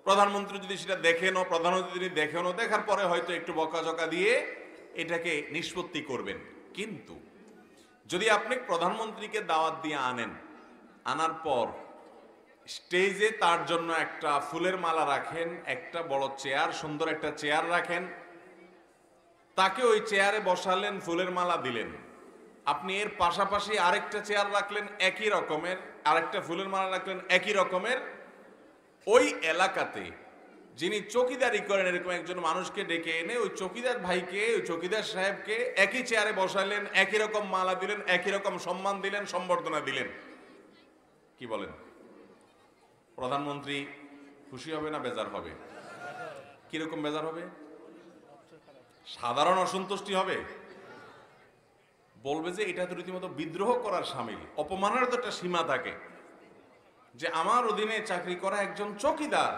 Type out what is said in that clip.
প্রধানমন্ত্রী যদি সেটা দেখেনও, প্রধানমন্ত্রী যদি দেখেনও, দেখার পরে হয়তো একটু বকাঝকা দিয়ে এটাকে নিষ্পত্তি করবেন। কিন্তু যদি আপনি প্রধানমন্ত্রীকে দাওয়াত দিয়ে আনার পর স্টেজে তার জন্য একটা ফুলের মালা রাখেন, একটা বড় চেয়ার, সুন্দর একটা চেয়ার রাখেন, তাকে ওই চেয়ারে বসালেন, ফুলের মালা দিলেন, আপনি এর পাশাপাশি আরেকটা চেয়ার রাখলেন একই রকমের, আরেকটা ফুলের মালা রাখলেন একই রকমের, ওই এলাকাতে যিনি চৌকিদারি করেন এরকম একজন মানুষকে ডেকে এনে ওই চৌকিদার ভাইকে, ওই চৌকিদার সাহেবকে একই চেয়ারে বসালেন, একই রকম মালা দিলেন, একই রকম সম্মান দিলেন, সম্বর্ধনা দিলেন। কি বলেন? প্রধানমন্ত্রী খুশি হবে না বেজার হবে? কিরকম বেজার হবে? সাধারণ অসন্তুষ্টি হবে, বলবে যে এটা তো রীতিমতো বিদ্রোহ করার সামিল। অপমানের তো একটা সীমা থাকে, যে আমার অধীনে চাকরি করা একজন চৌকিদার